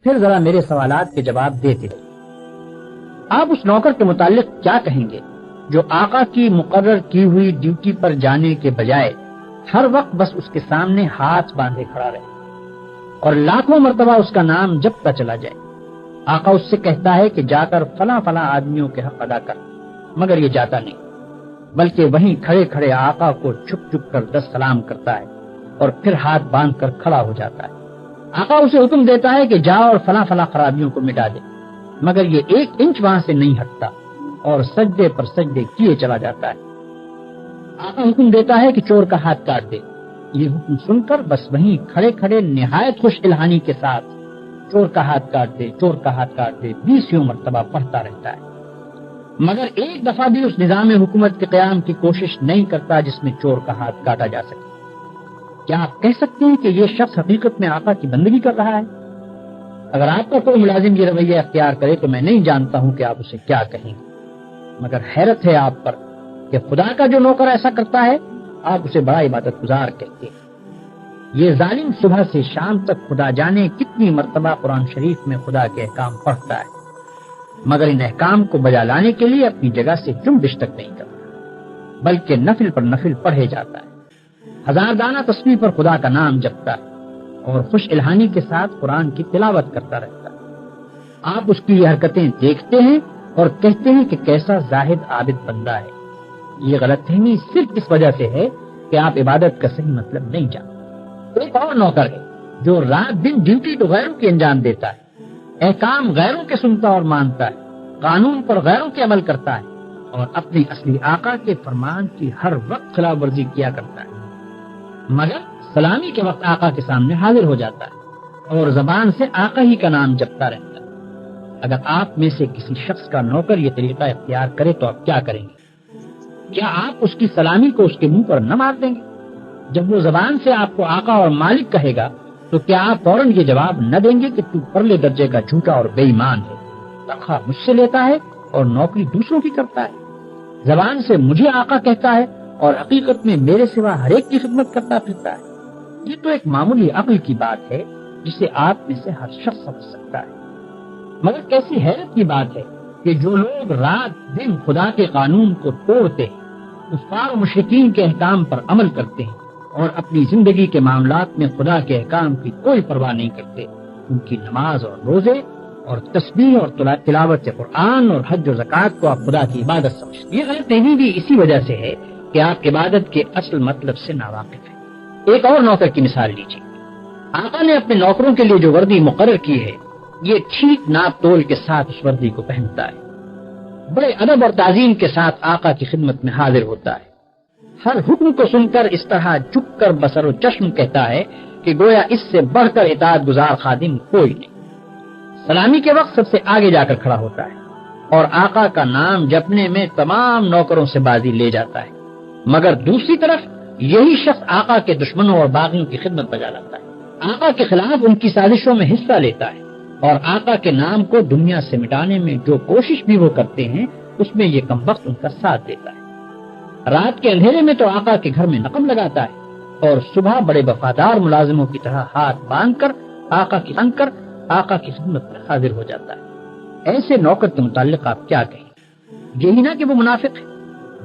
پھر ذرا میرے سوالات کے جواب دیتے رہے۔ آپ اس نوکر کے متعلق کیا کہیں گے جو آقا کی مقرر کی ہوئی ڈیوٹی پر جانے کے بجائے ہر وقت بس اس کے سامنے ہاتھ باندھے کھڑا رہے اور لاکھوں مرتبہ اس کا نام جپتا چلا جائے؟ آقا اس سے کہتا ہے کہ جا کر فلاں فلاں آدمیوں کے حق ادا کر، مگر یہ جاتا نہیں، بلکہ وہیں کھڑے کھڑے آقا کو چھپ چھپ کر 10 سلام کرتا ہے اور پھر ہاتھ باندھ کر کھڑا ہو جاتا ہے۔ آقا اسے حکم دیتا ہے کہ جا اور فلاں فلاں خرابیوں کو مٹا دے، مگر یہ 1 انچ وہاں سے نہیں ہٹتا اور سجدے پر سجدے کیے چلا جاتا ہے۔ آقا حکم دیتا ہے کہ چور کا ہاتھ کاٹ دے، یہ حکم سن کر بس وہیں کھڑے کھڑے نہایت خوش الہانی کے ساتھ چور کا ہاتھ کاٹ دے، چور کا ہاتھ کاٹ دے 20 مرتبہ پڑھتا رہتا ہے، مگر ایک دفعہ بھی اس نظام حکومت کے قیام کی کوشش نہیں کرتا جس میں چور کا ہاتھ کاٹا جا سکے۔ کیا آپ کہہ سکتے ہیں کہ یہ شخص حقیقت میں آقا کی بندگی کر رہا ہے؟ اگر آپ کا کوئی ملازم یہ رویہ اختیار کرے تو میں نہیں جانتا ہوں کہ آپ اسے کیا کہیں گے، مگر حیرت ہے آپ پر کہ خدا کا جو نوکر ایسا کرتا ہے آپ اسے بڑا عبادت گزار کہتے ہیں۔ یہ ظالم صبح سے شام تک خدا جانے کتنی مرتبہ قرآن شریف میں خدا کے احکام پڑھتا ہے، مگر ان احکام کو بجا لانے کے لیے اپنی جگہ سے جنبش تک نہیں کرتا، بلکہ نفل پر نفل پڑھے جاتا ہے، 1000 دانہ تسبیح پر خدا کا نام جپتا ہے اور خوش الہانی کے ساتھ قرآن کی تلاوت کرتا رہتا ہے۔ آپ اس کی یہ حرکتیں دیکھتے ہیں اور کہتے ہیں کہ کیسا زاہد عابد بندہ ہے۔ یہ غلط فہمی صرف اس وجہ سے ہے کہ آپ عبادت کا صحیح مطلب نہیں جانتے۔ ایک اور نوکر ہے جو رات دن ڈیوٹی تو غیروں کی انجام دیتا ہے، احکام غیروں کے سنتا اور مانتا ہے، قانون پر غیروں کے عمل کرتا ہے اور اپنی اصلی آقا کے فرمان کی ہر وقت خلاف ورزی کیا کرتا ہے، مگر سلامی کے وقت آقا کے سامنے حاضر ہو جاتا ہے اور زبان سے آقا ہی کا نام جپتا رہتا ہے۔ اگر آپ میں سے کسی شخص کا نوکر یہ طریقہ اختیار کرے تو آپ کیا کریں گے؟ کیا آپ اس کی سلامی کو اس کے منہ پر نہ مار دیں گے؟ جب وہ زبان سے آپ کو آقا اور مالک کہے گا تو کیا آپ فوراً یہ جواب نہ دیں گے کہ تو پرلے درجے کا جھوٹا اور بے ایمان ہے، تنخواہ مجھ سے لیتا ہے اور نوکری دوسروں کی کرتا ہے، زبان سے مجھے آقا کہتا ہے اور حقیقت میں میرے سوا ہر ایک کی خدمت کرتا پھرتا ہے؟ یہ تو ایک معمولی عقل کی بات ہے جسے آپ میں سے ہر شخص سمجھ سکتا ہے، مگر کیسی حیرت کی بات ہے کہ جو لوگ رات دن خدا کے قانون کو توڑتے ہیں، کفار و مشرکین کے احکام پر عمل کرتے ہیں اور اپنی زندگی کے معاملات میں خدا کے احکام کی کوئی پرواہ نہیں کرتے، ان کی نماز اور روزے اور تسبیح اور تلاوت قرآن اور حج و زکوٰۃ کو آپ خدا کی عبادت سمجھتے ہیں۔ یہ غلط فہمی بھی اسی وجہ سے ہے کہ آپ عبادت کے اصل مطلب سے ناواقف ہیں۔ ایک اور نوکر کی مثال لیجیے۔ آقا نے اپنے نوکروں کے لیے جو وردی مقرر کی ہے، یہ ٹھیک ناپ تول کے ساتھ اس وردی کو پہنتا ہے، بڑے ادب اور تعظیم کے ساتھ آقا کی خدمت میں حاضر ہوتا ہے، ہر حکم کو سن کر اس طرح جھک کر بسر و چشم کہتا ہے کہ گویا اس سے بڑھ کر اطاعت گزار خادم کوئی نہیں۔ سلامی کے وقت سب سے آگے جا کر کھڑا ہوتا ہے اور آقا کا نام جپنے میں تمام نوکروں سے بازی لے جاتا ہے، مگر دوسری طرف یہی شخص آقا کے دشمنوں اور باغیوں کی خدمت بجا لاتا ہے، آقا کے خلاف ان کی سازشوں میں حصہ لیتا ہے اور آقا کے نام کو دنیا سے مٹانے میں جو کوشش بھی وہ کرتے ہیں اس میں یہ کمبخت ان کا ساتھ دیتا ہے۔ رات کے اندھیرے میں تو آقا کے گھر میں نقب لگاتا ہے اور صبح بڑے وفادار ملازموں کی طرح ہاتھ باندھ کر آقا کی خدمت میں حاضر ہو جاتا ہے۔ ایسے نوکر کے متعلق آپ کیا کہیں؟ یہی نہ کہ وہ منافق ہے،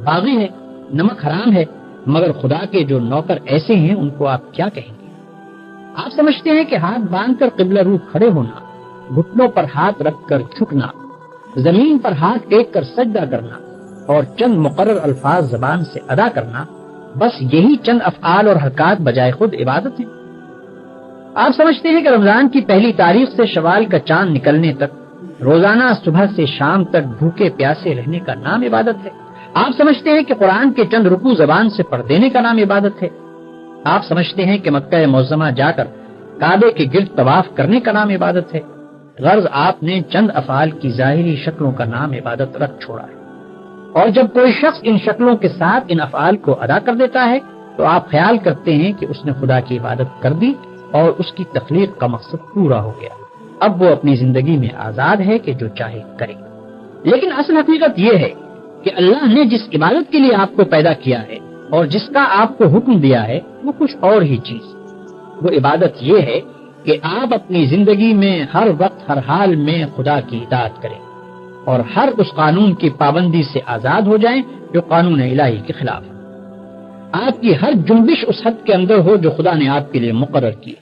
باغی ہے، نمک حرام ہے، مگر خدا کے جو نوکر ایسے ہیں ان کو آپ کیا کہیں گے؟ آپ سمجھتے ہیں کہ ہاتھ باندھ کر قبلہ رو کھڑے ہونا، گھٹنوں پر ہاتھ رکھ کر جھکنا، زمین پر ہاتھ ٹیک کر سجدہ کرنا اور چند مقرر الفاظ زبان سے ادا کرنا، بس یہی چند افعال اور حرکات بجائے خود عبادت ہے؟ آپ سمجھتے ہیں کہ رمضان کی پہلی تاریخ سے شوال کا چاند نکلنے تک روزانہ صبح سے شام تک بھوکے پیاسے رہنے کا نام عبادت ہے؟ آپ سمجھتے ہیں کہ قرآن کے چند رکوع زبان سے پڑھ دینے کا نام عبادت ہے؟ آپ سمجھتے ہیں کہ مکہ معظمہ جا کر کعبے کے گرد طواف کرنے کا نام عبادت ہے؟ غرض آپ نے چند افعال کی ظاہری شکلوں کا نام عبادت رکھ چھوڑا ہے، اور جب کوئی شخص ان شکلوں کے ساتھ ان افعال کو ادا کر دیتا ہے تو آپ خیال کرتے ہیں کہ اس نے خدا کی عبادت کر دی اور اس کی تخلیق کا مقصد پورا ہو گیا، اب وہ اپنی زندگی میں آزاد ہے کہ جو چاہے کرے۔ لیکن اصل حقیقت یہ ہے کہ اللہ نے جس عبادت کے لیے آپ کو پیدا کیا ہے اور جس کا آپ کو حکم دیا ہے وہ کچھ اور ہی چیز۔ وہ عبادت یہ ہے کہ آپ اپنی زندگی میں ہر وقت ہر حال میں خدا کی اطاعت کریں اور ہر اس قانون کی پابندی سے آزاد ہو جائیں جو قانون الہی کے خلاف ہے۔ آپ کی ہر جنبش اس حد کے اندر ہو جو خدا نے آپ کے لیے مقرر کی،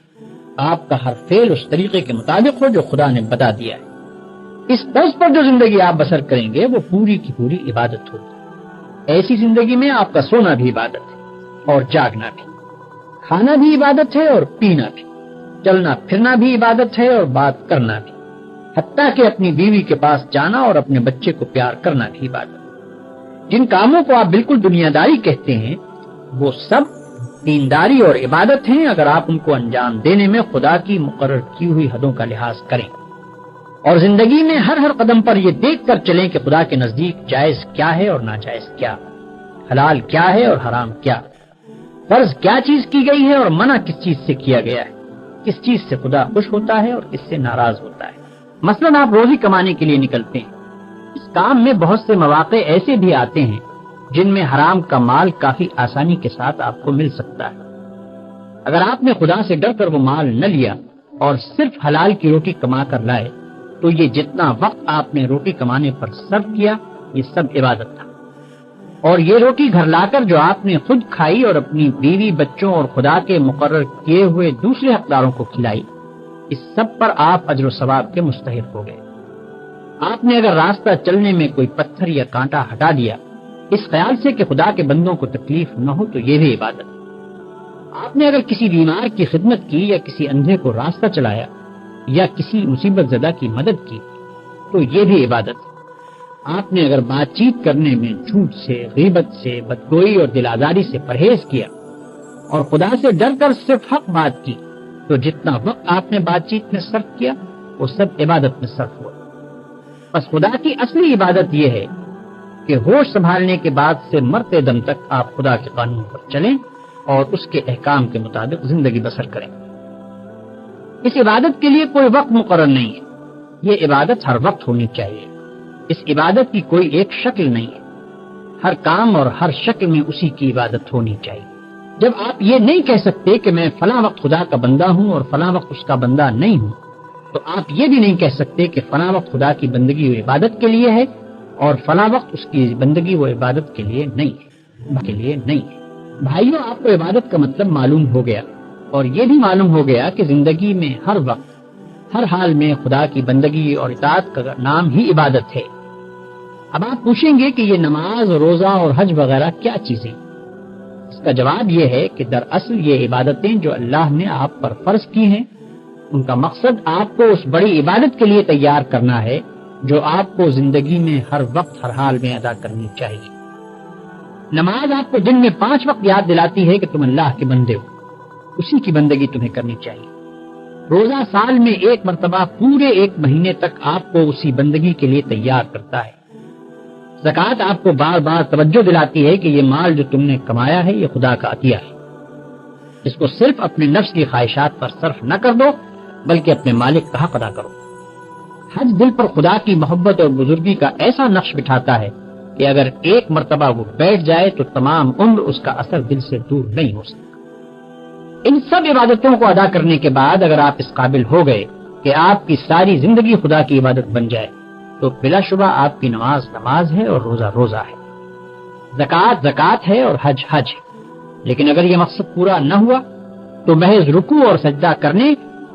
آپ کا ہر فعل اس طریقے کے مطابق ہو جو خدا نے بتا دیا ہے۔ اس طرز پر جو زندگی آپ بسر کریں گے وہ پوری کی پوری عبادت ہوگی۔ ایسی زندگی میں آپ کا سونا بھی عبادت ہے اور جاگنا بھی، کھانا بھی عبادت ہے اور پینا بھی، چلنا پھرنا بھی عبادت ہے اور بات کرنا بھی، حتیٰ کہ اپنی بیوی کے پاس جانا اور اپنے بچے کو پیار کرنا بھی عبادت۔ جن کاموں کو آپ بالکل دنیا داری کہتے ہیں وہ سب دینداری اور عبادت ہیں اگر آپ ان کو انجام دینے میں خدا کی مقرر کی ہوئی حدوں کا لحاظ کریں اور زندگی میں ہر ہر قدم پر یہ دیکھ کر چلیں کہ خدا کے نزدیک جائز کیا ہے اور ناجائز کیا، حلال کیا ہے اور حرام کیا، فرض کیا چیز کی گئی ہے اور منع کس چیز سے کیا گیا ہے، کس چیز سے خدا خوش ہوتا ہے اور کس سے ناراض ہوتا ہے۔ مثلاً آپ روزی کمانے کے لیے نکلتے ہیں، اس کام میں بہت سے مواقع ایسے بھی آتے ہیں جن میں حرام کا مال کافی آسانی کے ساتھ آپ کو مل سکتا ہے۔ اگر آپ نے خدا سے ڈر کر وہ مال نہ لیا اور صرف حلال کی روٹی کما کر لائے تو یہ جتنا وقت آپ نے روٹی کمانے پر صرف کیا یہ سب عبادت تھا، اور یہ روٹی گھر لا کر جو آپ نے خود کھائی اور اپنی بیوی بچوں اور خدا کے مقرر کیے ہوئے دوسرے حقداروں کو کھلائی، اس سب پر آپ اجر و ثواب کے مستحق ہو گئے۔ آپ نے اگر راستہ چلنے میں کوئی پتھر یا کانٹا ہٹا دیا اس خیال سے کہ خدا کے بندوں کو تکلیف نہ ہو تو یہ بھی عبادت۔ آپ نے اگر کسی بیمار کی خدمت کی یا کسی اندھے کو راستہ چلایا یا کسی مصیبت زدہ کی مدد کی تو یہ بھی عبادت۔ آپ نے اگر بات چیت کرنے میں جھوٹ سے، غیبت سے، بدگوئی اور دل آزاری سے پرہیز کیا اور خدا سے ڈر کر صرف حق بات کی تو جتنا وقت آپ نے بات چیت میں صرف کیا وہ سب عبادت میں صرف ہوا۔ بس خدا کی اصلی عبادت یہ ہے کہ ہوش سنبھالنے کے بعد سے مرتے دم تک آپ خدا کے قانون پر چلیں اور اس کے احکام کے مطابق زندگی بسر کریں۔ اس عبادت کے لیے کوئی وقت مقرر نہیں ہے، یہ عبادت ہر وقت ہونی چاہیے۔ اس عبادت کی کوئی ایک شکل نہیں ہے، ہر کام اور ہر شکل میں اسی کی عبادت ہونی چاہیے۔ جب آپ یہ نہیں کہہ سکتے کہ میں فلاں وقت خدا کا بندہ ہوں اور فلاں وقت اس کا بندہ نہیں ہوں تو آپ یہ بھی نہیں کہہ سکتے کہ فلاں وقت خدا کی بندگی و عبادت کے لیے ہے اور فلاں وقت اس کی بندگی و عبادت کے لیے نہیں ہے۔ بھائیوں، آپ کو عبادت کا مطلب معلوم ہو گیا اور یہ بھی معلوم ہو گیا کہ زندگی میں ہر وقت ہر حال میں خدا کی بندگی اور اطاعت کا نام ہی عبادت ہے۔ اب آپ پوچھیں گے کہ یہ نماز، روزہ اور حج وغیرہ کیا چیزیں؟ اس کا جواب یہ ہے کہ دراصل یہ عبادتیں جو اللہ نے آپ پر فرض کی ہیں ان کا مقصد آپ کو اس بڑی عبادت کے لیے تیار کرنا ہے جو آپ کو زندگی میں ہر وقت ہر حال میں ادا کرنی چاہیے۔ نماز آپ کو دن میں 5 وقت یاد دلاتی ہے کہ تم اللہ کے بندے ہو، اسی کی بندگی تمہیں کرنی چاہیے۔ روزہ سال میں 1 مرتبہ پورے 1 مہینے تک آپ کو اسی بندگی کے لیے تیار کرتا ہے۔ زکوٰۃ آپ کو بار بار توجہ دلاتی ہے کہ یہ مال جو تم نے کمایا ہے یہ خدا کا عطیہ ہے، اس کو صرف اپنے نفس کی خواہشات پر صرف نہ کر دو بلکہ اپنے مالک کا حق ادا کرو۔ حج دل پر خدا کی محبت اور بزرگی کا ایسا نقش بٹھاتا ہے کہ اگر 1 مرتبہ وہ بیٹھ جائے تو تمام عمر اس کا اثر دل سے دور نہیں ہو سکتا۔ ان سب عبادتوں کو ادا کرنے کے بعد اگر آپ اس قابل ہو گئے کہ آپ کی ساری زندگی خدا کی عبادت بن جائے تو بلا شبہ آپ کی نماز نماز ہے اور روزہ روزہ ہے، زکوٰۃ زکوٰۃ ہے اور حج حج ہے۔ لیکن اگر یہ مقصد پورا نہ ہوا تو محض رکوع اور سجدہ کرنے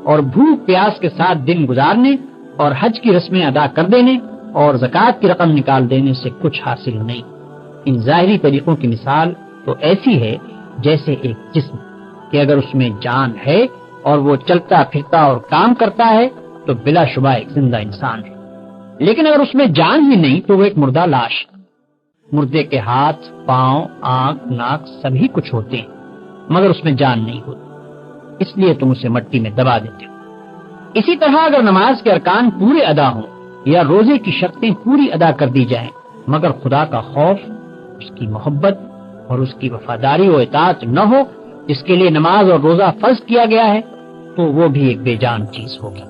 اور بھوک پیاس کے ساتھ دن گزارنے اور حج کی رسمیں ادا کر دینے اور زکوٰۃ کی رقم نکال دینے سے کچھ حاصل نہیں۔ ان ظاہری طریقوں کی مثال تو ایسی ہے جیسے ایک جسم کہ اگر اس میں جان ہے اور وہ چلتا پھرتا اور کام کرتا ہے تو بلا شبہ ایک زندہ انسان ہے، لیکن اگر اس میں جان ہی نہیں تو وہ ایک مردہ لاش۔ مردے کے ہاتھ، پاؤں، آنکھ، ناک سبھی کچھ ہوتے ہیں مگر اس میں جان نہیں ہوتی، اس لیے تم اسے مٹی میں دبا دیتے ہو۔ اسی طرح اگر نماز کے ارکان پورے ادا ہوں یا روزے کی شرطیں پوری ادا کر دی جائیں مگر خدا کا خوف، اس کی محبت اور اس کی وفاداری و اطاعت نہ ہو جس کے لیے نماز اور روزہ فرض کیا گیا ہے تو وہ بھی ایک بے جان چیز ہوگی۔